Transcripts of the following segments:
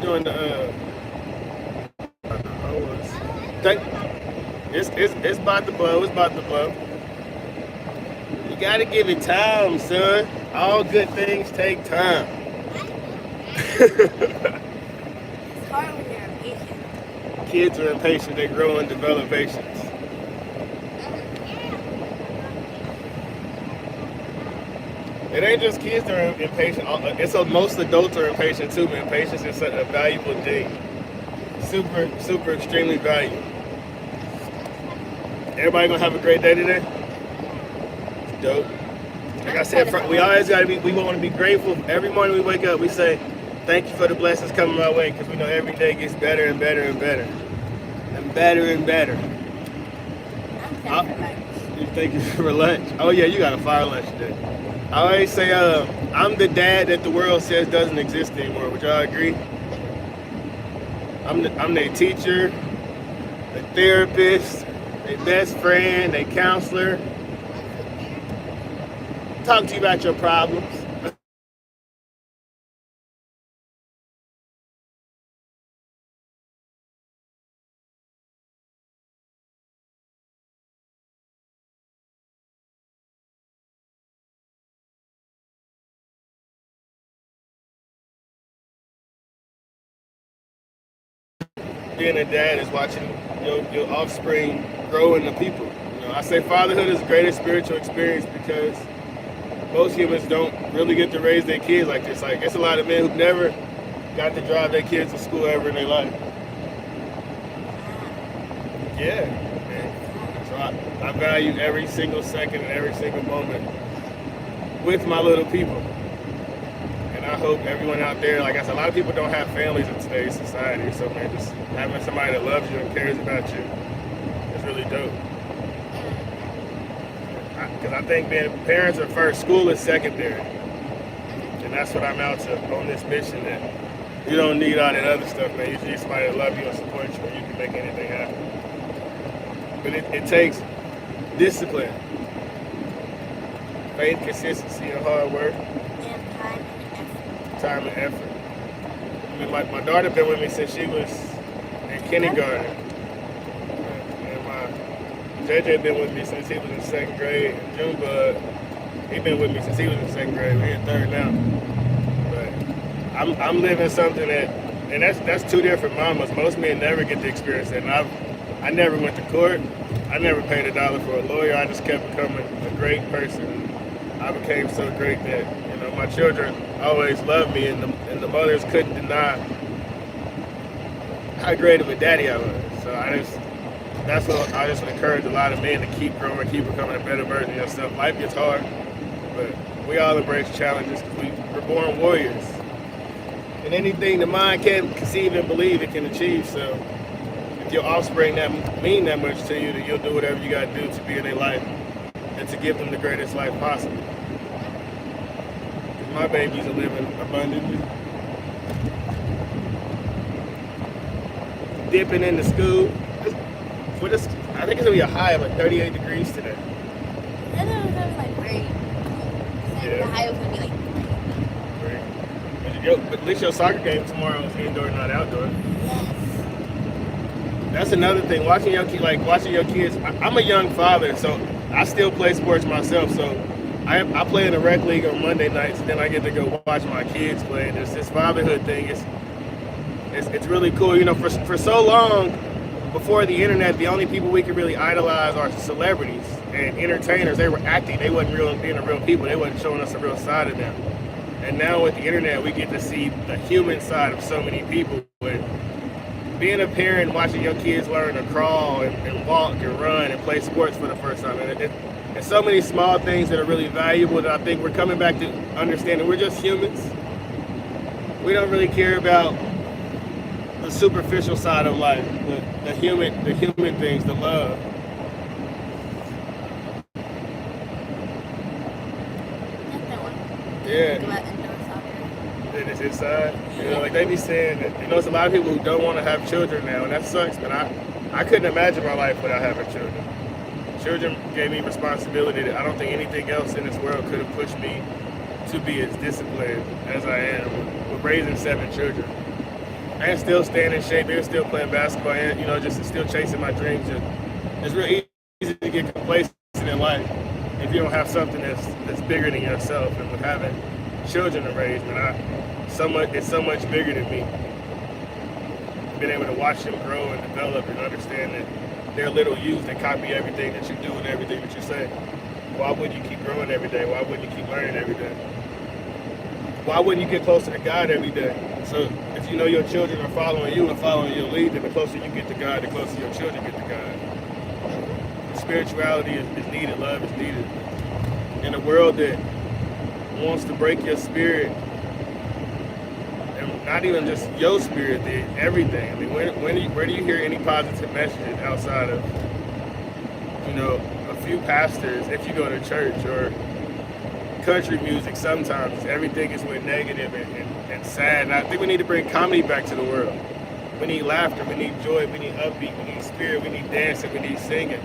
Doing the thank, it's about to blow. It's about to blow. You gotta give it time, son. All good things take time. It's hard when you're impatient. Kids are impatient. They grow and develop patience. It ain't just kids that are impatient. It's most adults are impatient too, man. Patience is a valuable thing. Super, super, extremely valuable. Everybody gonna have a great day today. Dope. Like I said, we always gotta be. We want to be grateful. Every morning we wake up, we say, "Thank you for the blessings coming my way," because we know every day gets better and better and better, and better and better. I'm thankful for lunch. You think you for lunch? Oh yeah, you got a fire lunch today. I always say, I'm the dad that the world says doesn't exist anymore. Would y'all agree? I'm their teacher, their therapist, their best friend, their counselor. Talk to you about your problems. Being a dad is watching your offspring grow into people. I say fatherhood is the greatest spiritual experience because most humans don't really get to raise their kids like this. Like, it's a lot of men who've never got to drive their kids to school ever in their life. Yeah, man. So I value every single second and every single moment with my little people. And I hope everyone out there, like I said, a lot of people don't have families in today's society. So, man, just having somebody that loves you and cares about you is really dope. Because I think being parents are first, school is secondary. And that's what I'm out to on this mission, that you don't need all that other stuff, man. You just need somebody to love you and support you, and you can make anything happen. But it takes discipline, faith, consistency, and hard work. And time and effort. Time and effort. I mean, my daughter been with me since she was in kindergarten. And my JJ been with me since he was in second grade. And Junebug, he been with me since he was in second grade. We're in third now. But I'm living something that, and that's two different mamas. Most men never get to experience that. And I never went to court. I never paid $1 for a lawyer. I just kept becoming a great person. I became so great that my children always loved me, and the mothers couldn't deny how great of a daddy I was. So that's what I just would encourage a lot of men to keep growing, keep becoming a better version of yourself. Life gets hard, but we all embrace challenges because we're born warriors. And anything the mind can conceive and believe, it can achieve. So if your offspring that mean that much to you, then you'll do whatever you got to do to be in their life and to give them the greatest life possible. My babies are living abundantly. Dipping into school. I think it's gonna be a high of like 38 degrees today. I thought it was like great. Yeah. The high was gonna be like Great. But at least your soccer game tomorrow is indoor, not outdoor. yes. That's another thing. Watching your kids. I'm a young father, so I still play sports myself. So I play in the rec league on Monday nights, and then I get to go watch my kids play. And this fatherhood thing it's really cool. For so long before the internet, the only people we could really idolize are celebrities and entertainers. They were acting. They wasn't being real people. They wasn't showing us a real side of them. And now with the internet, we get to see the human side of so many people. And being a parent, watching your kids learn to crawl and walk and run and play sports for the first time. And there's so many small things that are really valuable that I think we're coming back to understanding. We're just humans. We don't really care about the superficial side of life, the human things, the love. That's the one. Yeah. About indoor soccer. That is inside. Like they be saying that, it's a lot of people who don't want to have children now, and that sucks, but I couldn't imagine my life without having children. Children gave me responsibility that I don't think anything else in this world could have pushed me to be as disciplined as I am with raising 7 children. and still staying in shape and still playing basketball and, just still chasing my dreams. It's real easy to get complacent in life if you don't have something that's bigger than yourself. And with having children to raise, man, it's so much bigger than me. Being able to watch them grow and develop and understand that they're little youths that copy everything that you do and everything that you say. Why wouldn't you keep growing every day? Why wouldn't you keep learning every day? Why wouldn't you get closer to God every day? So if you know your children are following you and following your lead, then the closer you get to God, the closer your children get to God. Spirituality is needed. Love is needed. In a world that wants to break your spirit, and not even just your spirit, everything. I mean, where do you hear any positive messages outside of, a few pastors if you go to church, or country music? Sometimes everything is with negative and sad. And I think we need to bring comedy back to the world. We need laughter, we need joy, we need upbeat, we need spirit, we need dancing, we need singing.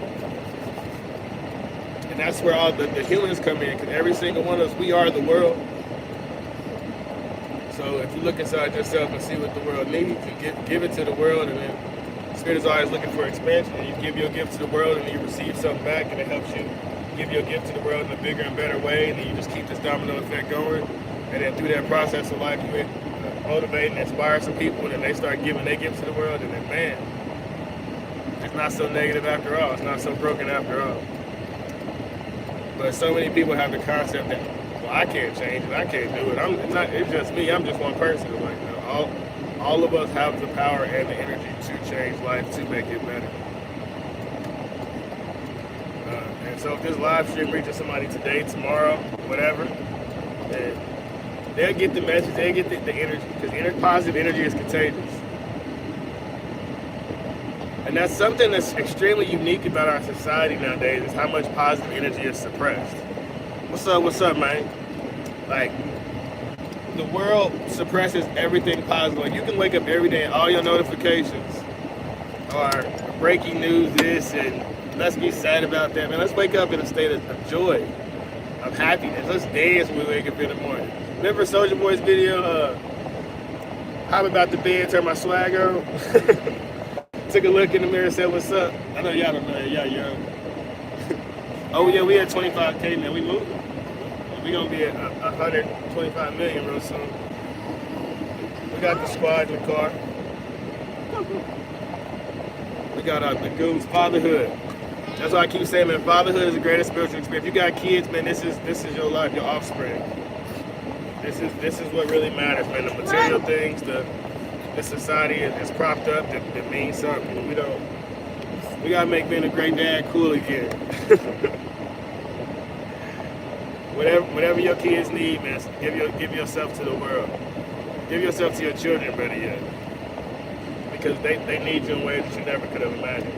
And that's where all the humans come in, because every single one of us, we are the world. So if you look inside yourself and see what the world needs, you give it to the world, and then Spirit is always looking for expansion, and you give your gift to the world, and you receive something back, and it helps you give your gift to the world in a bigger and better way, and then you just keep this domino effect going. And then through that process of life, you motivate and inspire some people, and then they start giving their gifts to the world, and then, man, it's not so negative after all. It's not so broken after all. But so many people have the concept that, well, I can't change it, I can't do it. It's just me. I'm just one person. Like, all of us have the power and the energy to change life, to make it better. And so if this live stream reaches somebody today, tomorrow, whatever, then they'll get the message, they'll get the energy, because positive energy is contagious. And that's something that's extremely unique about our society nowadays, is how much positive energy is suppressed. What's up, man? Like, the world suppresses everything positive. Like, you can wake up every day and all your notifications are breaking news, this, and let's get sad about that. Man, let's wake up in a state of joy, of happiness. Let's dance when we wake up in the morning. Remember Soulja Boy's video, hop about the bed, turn my swag on? Took a look in the mirror and said, what's up? I know y'all don't know that, y'all young. Oh yeah, we at 25K now, we moving. We gonna be at 125 million real soon. We got the squad in the car. We got the goons, fatherhood. That's why I keep saying, man, fatherhood is the greatest spiritual experience. If you got kids, man, this is your life, your offspring. This is what really matters, man. The material things, the society is propped up that means something. We gotta make being a great dad cool again. Whatever your kids need, man, give yourself to the world. Give yourself to your children, better yet. Because they need you in ways that you never could have imagined.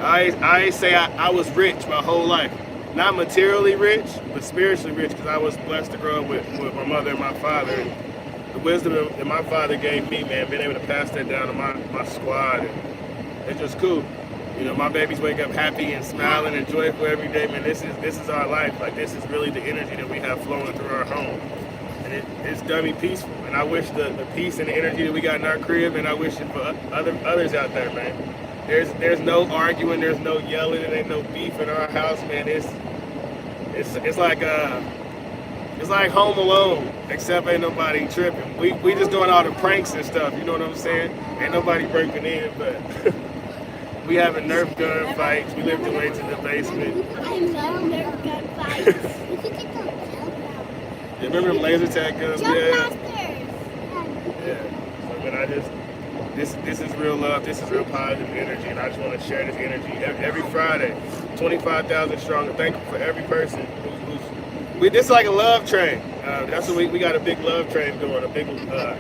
I say I was rich my whole life. Not materially rich, but spiritually rich, because I was blessed to grow up with my mother and my father. And the wisdom that my father gave me, man, being able to pass that down to my squad, and it's just cool. My babies wake up happy and smiling and joyful every day, man. This is our life. Like, this is really the energy that we have flowing through our home. And it's done me peaceful. And I wish the peace and the energy that we got in our crib, and I wish it for others out there, man. There's no arguing, there's no yelling, there ain't no beef in our house, man. It's like Home Alone, except ain't nobody tripping. We just doing all the pranks and stuff, you know what I'm saying? Ain't nobody breaking in, but we having Nerf gun fights. We lived away to the basement. I love Nerf gun fights. You can get those jump. You remember them laser tag guns? Jump Yeah. masters. Yeah. So, man, this is real love. This is real positive energy, and I just want to share this energy every Friday. 25,000 strong. And thank you for every person this is like a love train. That's what we got, a big love train going, a big a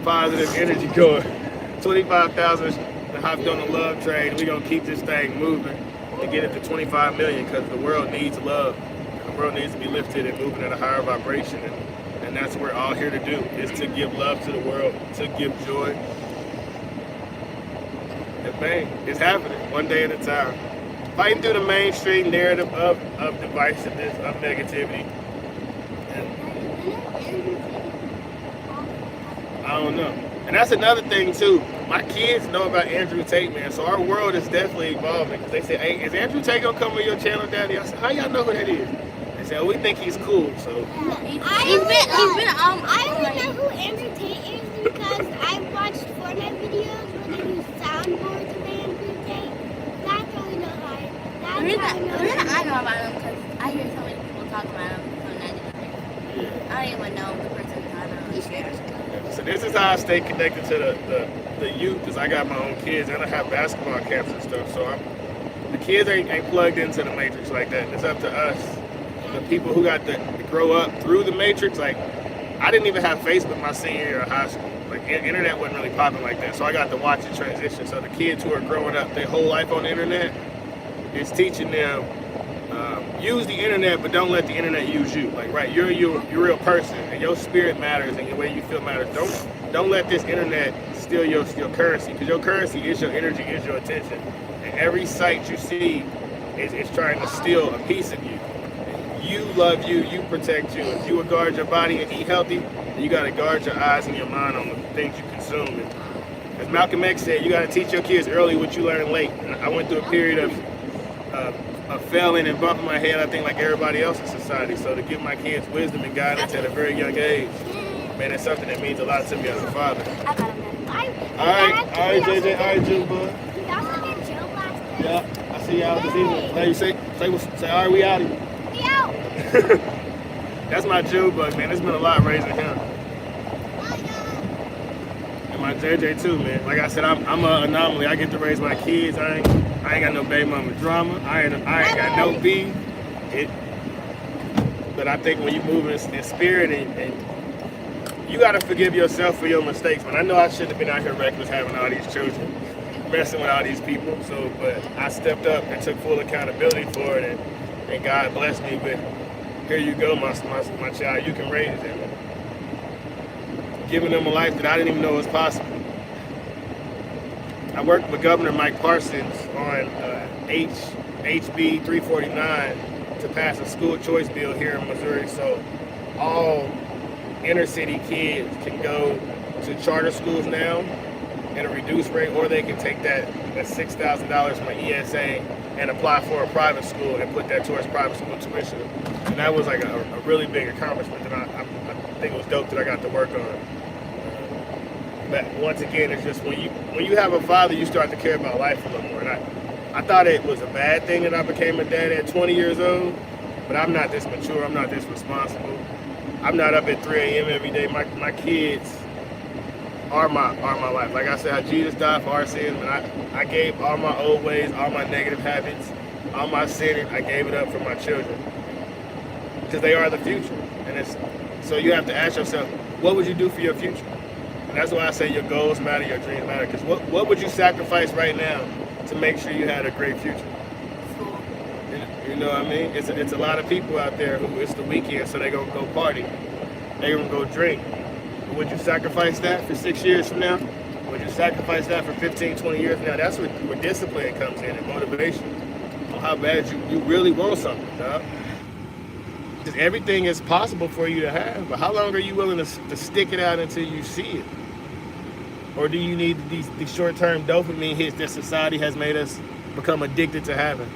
positive energy going. 25,000 hopped on the love train. We're gonna keep this thing moving to get it to 25 million, because the world needs love. The world needs to be lifted and moving at a higher vibration, and that's what we're all here to do, is to give love to the world, to give joy. And man, it's happening one day at a time. Fighting through the mainstream narrative of divisiveness, of negativity. And I don't know. And that's another thing too. My kids know about Andrew Tate, man. So our world is definitely evolving. They say, "Hey, is Andrew Tate gonna come on your channel, Daddy?" I said, "How y'all know who that is?" They say, "Oh, we think he's cool." So I don't know who Andrew Tate is because I watched Fortnite videos where they use soundboards of Andrew Tate. That's how we know why. The reason I know about him because I hear so many people talk about him from that generation. I don't even know the person I know. So this is how I stay connected to the youth, because I got my own kids and I have basketball camps and stuff. So the kids ain't plugged into the matrix like that. It's up to us, the people who got to grow up through the matrix. Like, I didn't even have Facebook my senior year of high school. Like, internet wasn't really popping like that. So I got to watch it transition. So the kids who are growing up their whole life on the internet, it's teaching them use the internet, but don't let the internet use you. Like, right, you're a real person, and your spirit matters, and the way you feel matters. Don't let this internet steal your currency, because your currency is your energy, is your attention. And every site you see is trying to steal a piece of you. You love you, you protect you. If you would guard your body and eat healthy, then you got to guard your eyes and your mind on the things you consume. And as Malcolm X said, you got to teach your kids early what you learn late. And I went through a period of failing and bumping my head, I think, like everybody else in society. So to give my kids wisdom and guidance at a very young age, man, it's something that means a lot to me as a father. I got him. All right, JJ, all right, June bud. We also get Joe last day. Yeah, I see y'all this evening. Now you say, all right, we out of here. We out. That's my June bud, man. It's been a lot raising him. And my JJ too, man. Like I said, I'm an anomaly. I get to raise my kids. I ain't got no baby mama drama. I ain't got no beef. But I think when you move in spirit and you got to forgive yourself for your mistakes, man. I know I shouldn't have been out here reckless having all these children, messing with all these people. So, but I stepped up and took full accountability for it, and God blessed me with, here you go, my child. You can raise them. Giving them a life that I didn't even know was possible. I worked with Governor Mike Parsons on HB 349 to pass a school choice bill here in Missouri, so all inner city kids can go to charter schools now at a reduced rate, or they can take that $6,000 from an ESA and apply for a private school and put that towards private school tuition. And that was like a really big accomplishment that I think it was dope that I got to work on. But once again, it's just when you have a father, you start to care about life a little more. And I thought it was a bad thing that I became a dad at 20 years old, but I'm not this mature, I'm not this responsible. I'm not up at 3 a.m. every day. My kids are my life. Like I said, how Jesus died for our sins, and I gave all my old ways, all my negative habits, all my sinning, I gave it up for my children. Because they are the future. And so you have to ask yourself, what would you do for your future? And that's why I say your goals matter, your dreams matter. Because what would you sacrifice right now to make sure you had a great future? You know what I mean? It's a lot of people out there who it's the weekend, so they're going to go party. They're going to go drink. Would you sacrifice that for 6 years from now? Would you sacrifice that for 15, 20 years from now? That's where discipline comes in and motivation. On how bad you really want something, dog. Because everything is possible for you to have, but how long are you willing to stick it out until you see it? Or do you need these short-term dopamine hits that society has made us become addicted to having?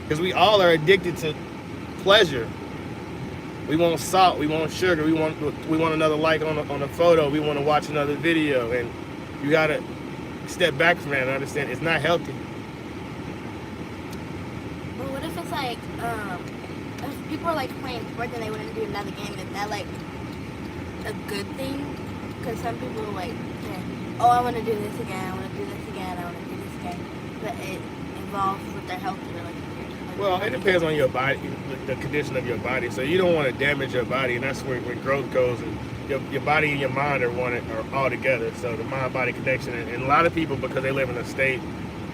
Because we all are addicted to pleasure. We want salt, we want sugar, we want another like on a photo, we want to watch another video, and you gotta step back from that and understand it's not healthy. But what if it's like, if people are like playing sports and they want to do another game, is that like a good thing? Because some people are like, oh, I want to do this again, I want to do this again, I want to do this again, but it involves with their health. Well, it depends on your body, the condition of your body. So you don't want to damage your body, and that's where growth goes. And your body and your mind are all together. So the mind-body connection, and a lot of people, because they live in a state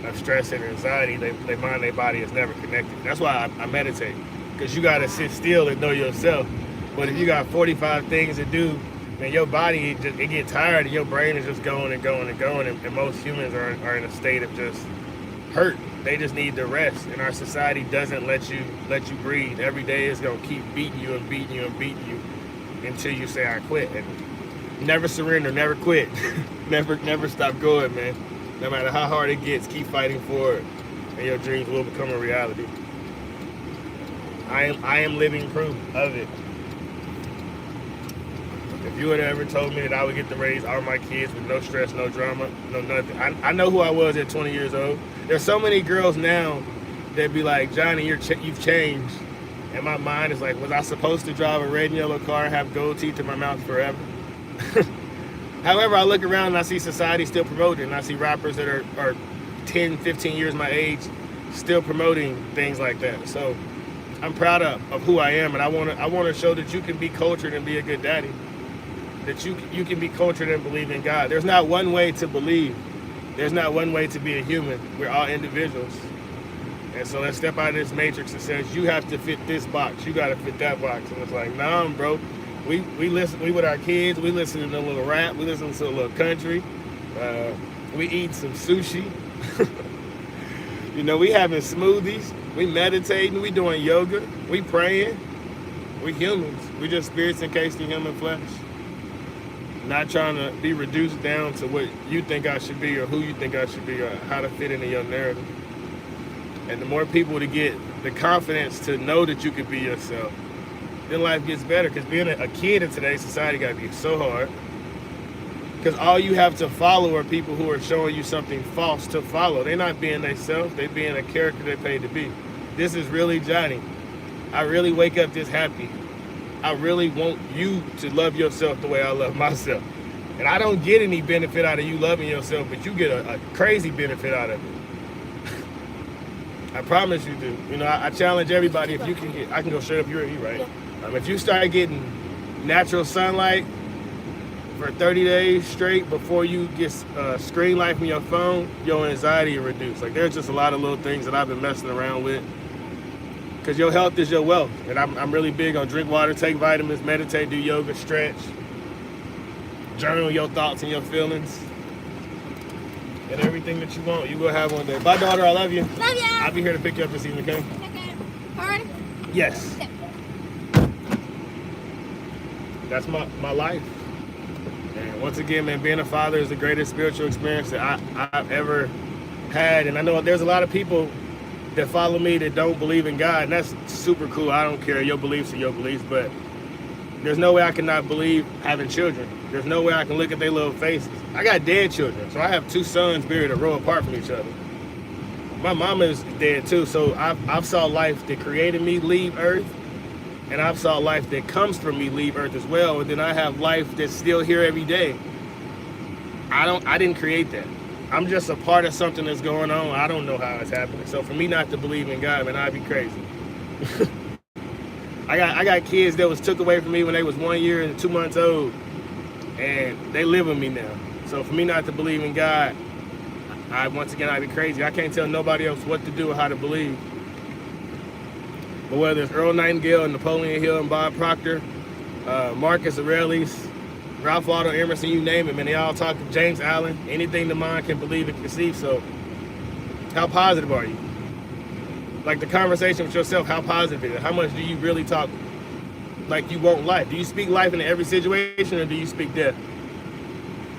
of stress and anxiety, they mind their body is never connected. That's why I meditate, because you got to sit still and know yourself. But if you got 45 things to do, man, your body it get tired, and your brain is just going and going and going. And most humans are in a state of just hurt. They just need to rest, and our society doesn't let you breathe. Every day is gonna keep beating you and beating you and beating you until you say I quit. And Never surrender, never quit. never stop going, man. No matter how hard it gets, keep fighting forward, and your dreams will become a reality. I am living proof of it. If you had ever told me that I would get to raise all my kids with no stress, no drama, no nothing, I know who I was at 20 years old. There's so many girls now that be like, Johnny, you've changed. And my mind is like, was I supposed to drive a red and yellow car and have gold teeth in my mouth forever? However, I look around and I see society still promoting, and I see rappers that are 10, 15 years my age still promoting things like that. So I'm proud of who I am, and I want to show that you can be cultured and be a good daddy. That you can be cultured and believe in God. There's not one way to believe. There's not one way to be a human. We're all individuals. And so let's step out of this matrix that says you have to fit this box, you got to fit that box. And it's like, nah, bro. We with our kids, we listen to a little rap, we listen to a little country, we eat some sushi. You know, we having smoothies, we meditating, we doing yoga, we praying. We humans. We just spirits encased in human flesh. Not trying to be reduced down to what you think I should be or who you think I should be or how to fit into your narrative. And the more people to get the confidence to know that you could be yourself, then life gets better. Because being a kid in today's society got to be so hard. Because all you have to follow are people who are showing you something false to follow. They're not being themselves. They're being a character they paid to be. This is really Johnny. I really wake up this happy. I really want you to love yourself the way I love myself. And I don't get any benefit out of you loving yourself, but you get a crazy benefit out of it. I promise you do. You know, I challenge everybody, if you can get, I can go straight up your ear, right? If you start getting natural sunlight for 30 days straight before you get screen light from your phone, your anxiety will reduce. Like, there's just a lot of little things that I've been messing around with. Because your health is your wealth. And I'm really big on drink water, take vitamins, meditate, do yoga, stretch, journal your thoughts and your feelings. And everything that you want, you will have one day. Bye, daughter. I love you. Love ya. I'll be here to pick you up this evening, okay? Okay. Alright. Yes. Okay. That's my life. And once again, man, being a father is the greatest spiritual experience that I've ever had. And I know there's a lot of people that follow me that don't believe in God, and that's super cool. I don't care. Your beliefs are your beliefs, but there's no way I cannot believe having children. There's no way I can look at their little faces. I got dead children, so I have two sons buried a row apart from each other. My mama is dead too, so I've saw life that created me leave Earth, and I've saw life that comes from me leave Earth as well, and then I have life that's still here every day. I didn't create that. I'm just a part of something that's going on. I don't know how it's happening. So for me not to believe in God, man, I'd be crazy. I got kids that was took away from me when they was 1 year and 2 months old, and they live with me now. So for me not to believe in God, once again, I'd be crazy. I can't tell nobody else what to do or how to believe. But whether it's Earl Nightingale, Napoleon Hill, and Bob Proctor, Marcus Aurelius, Ralph Waldo Emerson, you name it, man, they all talk, James Allen, anything the mind can believe and conceive. So how positive are you? Like the conversation with yourself, how positive is it? How much do you really talk like you want life? Do you speak life into every situation, or do you speak death?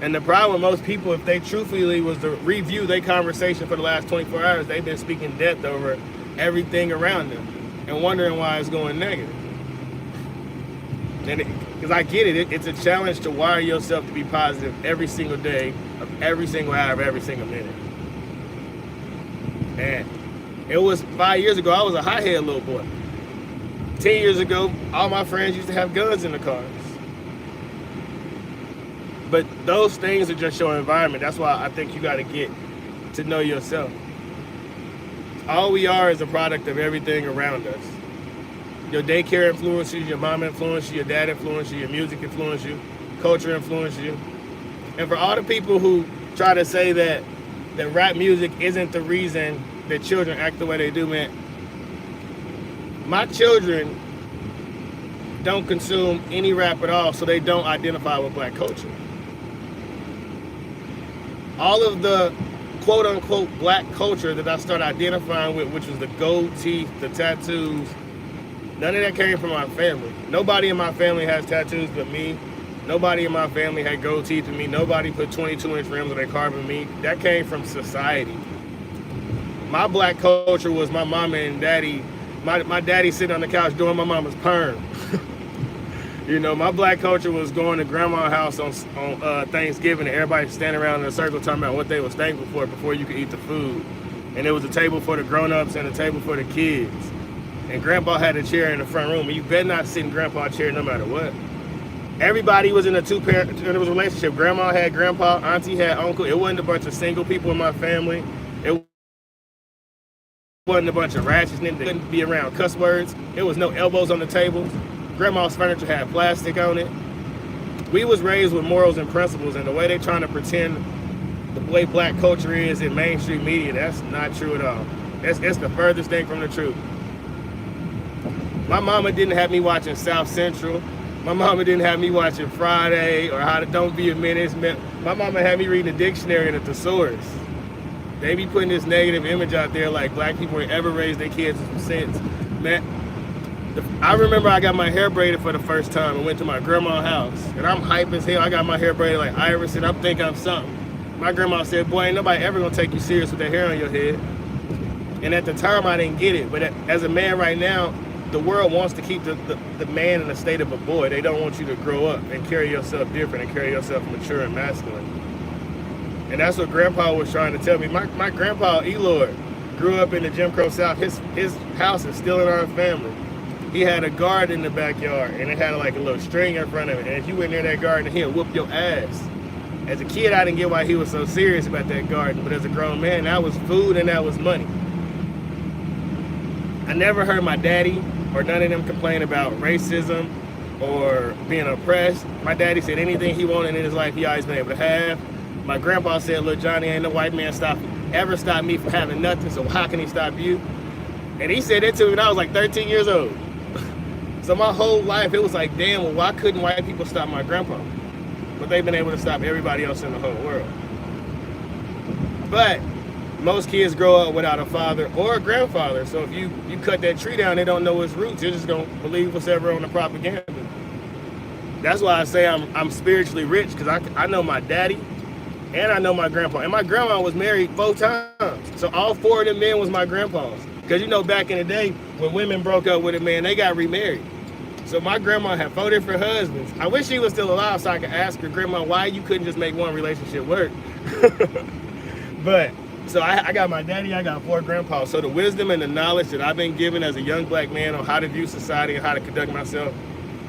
And the problem with most people, if they truthfully was to review their conversation for the last 24 hours, they've been speaking death over everything around them and wondering why it's going negative. And because I get it, it's a challenge to wire yourself to be positive every single day, of every single hour, of every single minute. And it was 5 years ago, I was a hot-head little boy. 10 years ago, all my friends used to have guns in the cars. But those things are just your environment. That's why I think you got to get to know yourself. All we are is a product of everything around us. Your daycare influences you, your mom influences you, your dad influences you, your music influences you, culture influences you. And for all the people who try to say that rap music isn't the reason that children act the way they do, man, my children don't consume any rap at all, so they don't identify with black culture. All of the quote-unquote black culture that I started identifying with, which was the gold teeth, the tattoos, none of that came from my family. Nobody in my family has tattoos but me Nobody in my family had gold teeth in me. Nobody put 22-inch rims on their car with me. That came from society. My black culture was my mama and daddy. My daddy sitting on the couch doing my mama's perm. You know, my black culture was going to grandma's house on Thanksgiving and everybody standing around in a circle talking about what they was thankful for before you could eat the food. And there was a table for the grown-ups and a table for the kids. And grandpa had a chair in the front room, and you better not sit in grandpa's chair no matter what. Everybody was in a two-parent, there was a relationship. Grandma had grandpa, auntie had uncle. It wasn't a bunch of single people in my family. It wasn't a bunch of ratchets. They couldn't be around cuss words. There was no elbows on the tables. Grandma's furniture had plastic on it. We was raised with morals and principles, and the way they trying to pretend the way black culture is in mainstream media, that's not true at all. It's the furthest thing from the truth. My mama didn't have me watching South Central. My mama didn't have me watching Friday or How to Don't Be a Menace. My mama had me reading the dictionary and a thesaurus. They be putting this negative image out there like black people ain't ever raised their kids with some sense. Man, I remember I got my hair braided for the first time and went to my grandma's house. And I'm hype as hell. I got my hair braided like Iris and I'm thinking I'm something. My grandma said, boy, ain't nobody ever gonna take you serious with that hair on your head. And at the time I didn't get it. But as a man right now, the world wants to keep the man in the state of a boy. They don't want you to grow up and carry yourself different and carry yourself mature and masculine. And that's what grandpa was trying to tell me. My grandpa, Elord, grew up in the Jim Crow South. His house is still in our family. He had a garden in the backyard and it had like a little string in front of it. And if you went near that garden, he'll whoop your ass. As a kid, I didn't get why he was so serious about that garden. But as a grown man, that was food and that was money. I never heard my daddy or none of them complain about racism or being oppressed. My daddy said anything he wanted in his life, he always been able to have. My grandpa said, look, Johnny, ain't no white man ever stop me from having nothing, so how can he stop you? And he said that to me when I was like 13 years old. So my whole life, it was like, damn, well, why couldn't white people stop my grandpa? But they've been able to stop everybody else in the whole world. But most kids grow up without a father or a grandfather. So if you cut that tree down, they don't know its roots. They're just going to believe what's ever on the propaganda. That's why I say I'm spiritually rich, because I know my daddy and I know my grandpa. And my grandma was married 4 times. So all 4 of them men was my grandpas. Because you know, back in the day, when women broke up with a man, they got remarried. So my grandma had 4 different husbands. I wish she was still alive so I could ask her, Grandma, why you couldn't just make one relationship work? But, so I got my daddy, I got 4 grandpas. So the wisdom and the knowledge that I've been given as a young black man on how to view society and how to conduct myself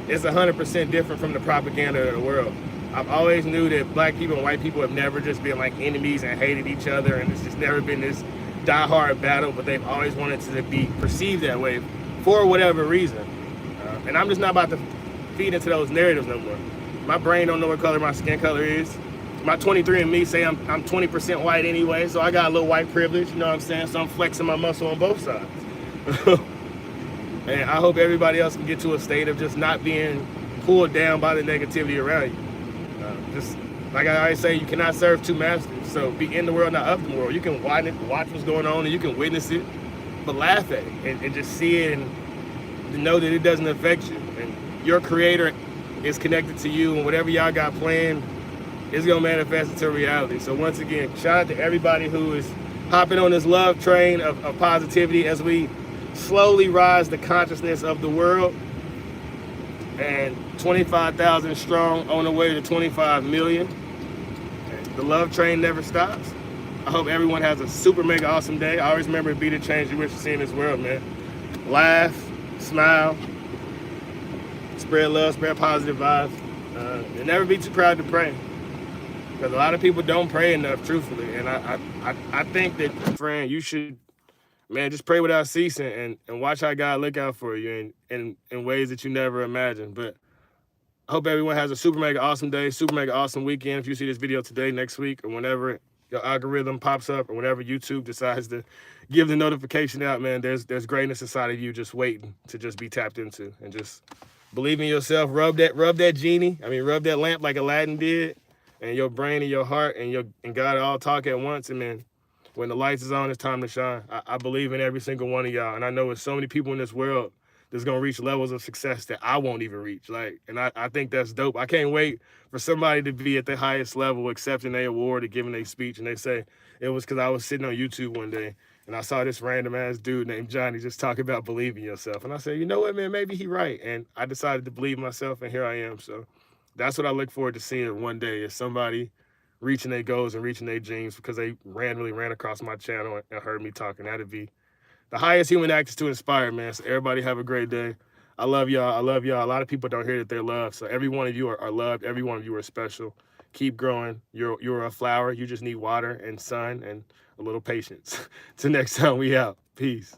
is 100% different from the propaganda of the world. I've always knew that black people and white people have never just been like enemies and hated each other, and it's just never been this die-hard battle, but they've always wanted to be perceived that way for whatever reason. And I'm just not about to feed into those narratives no more. My brain don't know what color my skin color is. My 23andMe say I'm 20% white anyway, so I got a little white privilege, you know what I'm saying? So I'm flexing my muscle on both sides. And I hope everybody else can get to a state of just not being pulled down by the negativity around you. Just like I always say, you cannot serve 2 masters. So be in the world, not of the world. You can watch what's going on and you can witness it, but laugh at it and just see it and know that it doesn't affect you. And your creator is connected to you, and whatever y'all got planned is gonna manifest into reality. So once again, shout out to everybody who is hopping on this love train of positivity as we slowly rise the consciousness of the world. And 25,000 strong on the way to 25 million. The love train never stops. I hope everyone has a super mega awesome day. I always remember to be the change you wish to see in this world, man. Laugh, smile, spread love, spread positive vibes, and never be too proud to pray. Because a lot of people don't pray enough, truthfully. And I think that, friend, you should, man, just pray without ceasing and watch how God look out for you in ways that you never imagined. But I hope everyone has a super mega awesome day, super mega awesome weekend. If you see this video today, next week, or whenever your algorithm pops up, or whenever YouTube decides to give the notification out, man, there's greatness inside of you just waiting to just be tapped into. And just believe in yourself. Rub that genie. Rub that lamp like Aladdin did. And your brain and your heart and God all talk at once. And then when the lights is on, it's time to shine. I believe in every single one of y'all. And I know there's so many people in this world that's gonna reach levels of success that I won't even reach. Like, and I think that's dope. I can't wait for somebody to be at the highest level, accepting their award or giving a speech, and they say it was because I was sitting on YouTube one day and I saw this random ass dude named Johnny just talking about believing yourself, and I said, you know what, man, maybe he right, and I decided to believe myself, and here I am. So that's what I look forward to seeing one day, is somebody reaching their goals and reaching their dreams because they randomly ran across my channel and heard me talking. That'd be the highest human act, is to inspire, man. So everybody have a great day. I love y'all. I love y'all. A lot of people don't hear that they're loved. So every one of you are loved. Every one of you are special. Keep growing. You're a flower. You just need water and sun and a little patience. Till next time, we out. Peace.